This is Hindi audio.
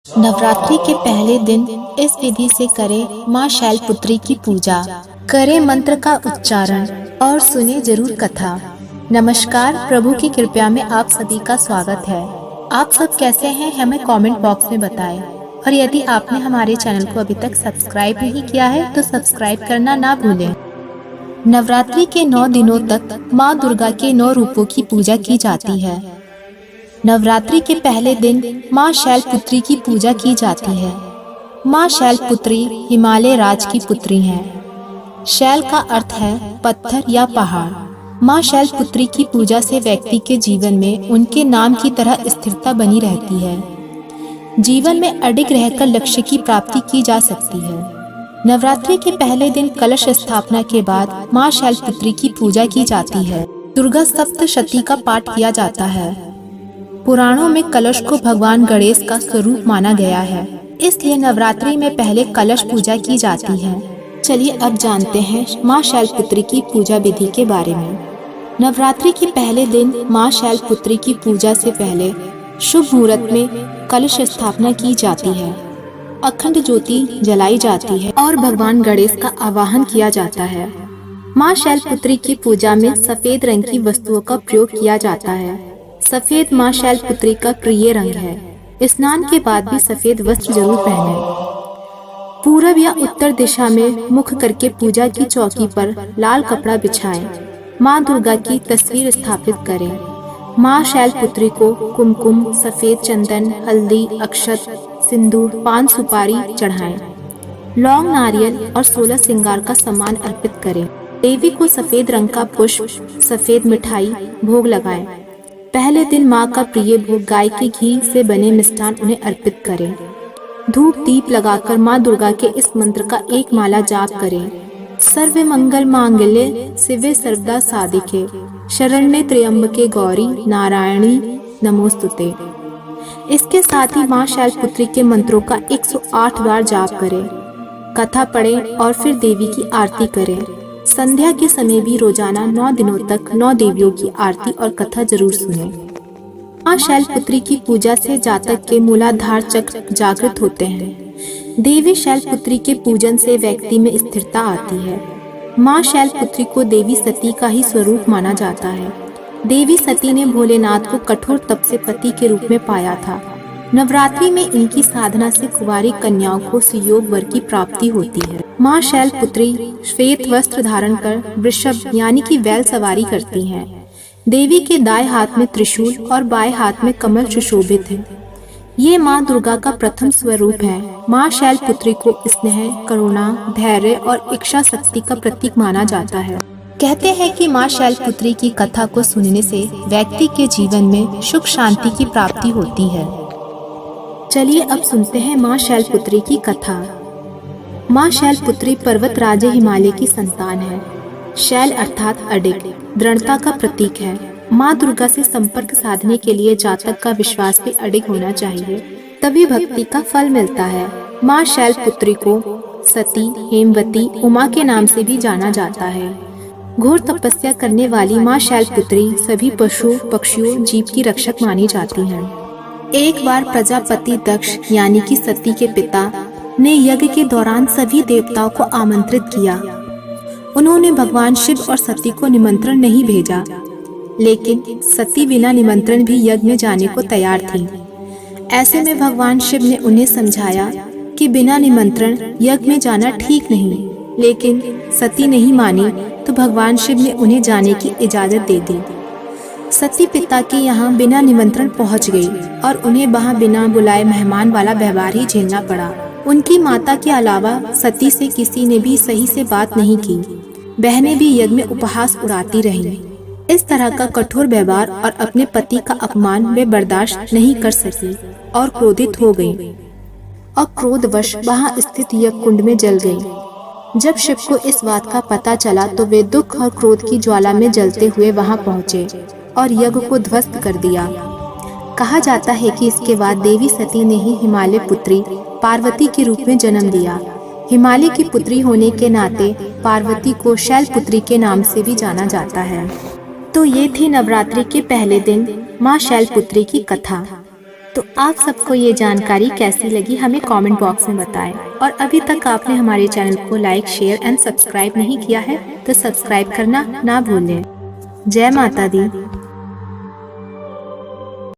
नवरात्रि के पहले दिन इस विधि से करें माँ शैलपुत्री की पूजा। करें मंत्र का उच्चारण और सुने जरूर कथा। नमस्कार, प्रभु की कृपा में आप सभी का स्वागत है। आप सब कैसे हैं हमें कमेंट बॉक्स में बताएं। और यदि आपने हमारे चैनल को अभी तक सब्सक्राइब नहीं किया है तो सब्सक्राइब करना ना भूलें। नवरात्रि के 9 दिनों तक माँ दुर्गा के 9 रूपों की पूजा की जाती है। नवरात्रि के पहले दिन माँ शैलपुत्री की पूजा की जाती है। माँ शैलपुत्री हिमालय राज की पुत्री हैं। शैल का अर्थ है पत्थर या पहाड़। माँ शैलपुत्री की पूजा से व्यक्ति के जीवन में उनके नाम की तरह स्थिरता बनी रहती है। जीवन में अडिग रहकर लक्ष्य की प्राप्ति की जा सकती है। नवरात्रि के पहले दिन कलश स्थापना के बाद माँ शैलपुत्री की पूजा की जाती है। दुर्गा सप्तशती का पाठ किया जाता है। पुराणों में कलश को भगवान गणेश का स्वरूप माना गया है, इसलिए नवरात्रि में पहले कलश पूजा की जाती है। चलिए अब जानते हैं माँ शैलपुत्री की पूजा विधि के बारे में। नवरात्रि के पहले दिन माँ शैलपुत्री की पूजा से पहले शुभ मुहूर्त में कलश स्थापना की जाती है, अखंड ज्योति जलाई जाती है और भगवान गणेश का आवाहन किया जाता है। माँ शैलपुत्री की पूजा में सफेद रंग की वस्तुओं का प्रयोग किया जाता है। सफेद माँ शैलपुत्री का प्रिय रंग है। स्नान के बाद भी सफेद वस्त्र जरूर पहनें। पूरब या उत्तर दिशा में मुख करके पूजा की चौकी पर लाल कपड़ा बिछाएं। माँ दुर्गा की तस्वीर स्थापित करें। माँ शैलपुत्री को कुमकुम, सफेद चंदन, हल्दी, अक्षत, सिंदूर, पान सुपारी चढ़ाएं। लौंग, नारियल और 16 श्रृंगार का सामान अर्पित करें। देवी को सफेद रंग का पुष्प, सफेद मिठाई भोग लगाएं। पहले दिन माँ का प्रिय भोग गाय के घी से बने मिष्ठान उन्हें अर्पित करें। धूप दीप लगाकर माँ दुर्गा के इस मंत्र का एक माला जाप करें। सर्व मंगल मांगल्ये शिवे सर्वदा साधिके शरण्ये त्र्यंबके गौरी नारायणी नमोस्तुते। इसके साथ ही माँ शैलपुत्री के मंत्रों का 108 बार जाप करें। कथा पढ़ें और फिर देवी की आरती करें। संध्या के समय भी रोजाना 9 दिनों तक 9 देवियों की आरती और कथा जरूर सुनें। माँ शैलपुत्री की पूजा से जातक के मूलाधार चक्र जागृत होते हैं। देवी शैलपुत्री के पूजन से व्यक्ति में स्थिरता आती है। माँ शैलपुत्री को देवी सती का ही स्वरूप माना जाता है। देवी सती ने भोलेनाथ को कठोर तप से पति के रूप में पाया था। नवरात्रि में इनकी साधना से कुंवारी कन्याओं को सुयोग वर की प्राप्ति होती है। माँ शैलपुत्री श्वेत वस्त्र धारण कर वृषभ यानी कि बैल सवारी करती हैं। देवी के दाएं हाथ में त्रिशूल और बाएं हाथ में कमल सुशोभित है। ये माँ दुर्गा का प्रथम स्वरूप है। माँ शैलपुत्री को स्नेह, करुणा, धैर्य और इच्छा शक्ति का प्रतीक माना जाता है। कहते हैं कि माँ शैलपुत्री की कथा को सुनने से व्यक्ति के जीवन में सुख शांति की प्राप्ति होती है। चलिए अब सुनते हैं माँ शैलपुत्री की कथा। माँ शैलपुत्री पर्वत राजे हिमालय की संतान है। शैल अर्थात अडिग, दृढ़ता का प्रतीक है। माँ दुर्गा से संपर्क साधने के लिए जातक का विश्वास भी अडिग होना चाहिए, तभी भक्ति का फल मिलता है। माँ शैलपुत्री को सती, हेमवती, उमा के नाम से भी जाना जाता है। घोर तपस्या करने वाली माँ शैलपुत्री सभी पशु पक्षियों जीव की रक्षक मानी जाती हैं। एक बार प्रजापति दक्ष यानी कि सती के पिता ने यज्ञ के दौरान सभी देवताओं को आमंत्रित किया। उन्होंने भगवान शिव और सती को निमंत्रण नहीं भेजा, लेकिन सती बिना निमंत्रण भी यज्ञ में जाने को तैयार थी। ऐसे में भगवान शिव ने उन्हें समझाया कि बिना निमंत्रण यज्ञ में जाना ठीक नहीं, लेकिन सती नहीं मानी तो भगवान शिव ने उन्हें जाने की इजाजत दे दी। सती पिता के यहाँ बिना निमंत्रण पहुँच गई और उन्हें वहाँ बिना बुलाए मेहमान वाला व्यवहार ही झेलना पड़ा। उनकी माता के अलावा सती से किसी ने भी सही से बात नहीं की। बहनें भी यज्ञ में उपहास उड़ाती रहीं। इस तरह का कठोर व्यवहार और अपने पति का अपमान वे बर्दाश्त नहीं कर सकी और क्रोधित हो गईं और क्रोधवश वहाँ स्थित यज्ञ कुंड में जल गईं। जब शिव को इस बात का पता चला तो वे दुख और क्रोध की ज्वाला में जलते हुए वहाँ पहुँचे और यज्ञ को ध्वस्त कर दिया। कहा जाता है कि इसके बाद देवी सती ने ही हिमालय पुत्री पार्वती के रूप में जन्म दिया। हिमालय की पुत्री होने के नाते पार्वती को शैलपुत्री के नाम से भी जाना जाता है। तो ये थी नवरात्रि के पहले दिन माँ शैलपुत्री की कथा। तो आप सबको ये जानकारी कैसी लगी हमें कमेंट बॉक्स में बताएं। और अभी तक आपने हमारे चैनल को लाइक, शेयर एंड सब्सक्राइब नहीं किया है तो सब्सक्राइब करना ना भूलें। जय माता दी।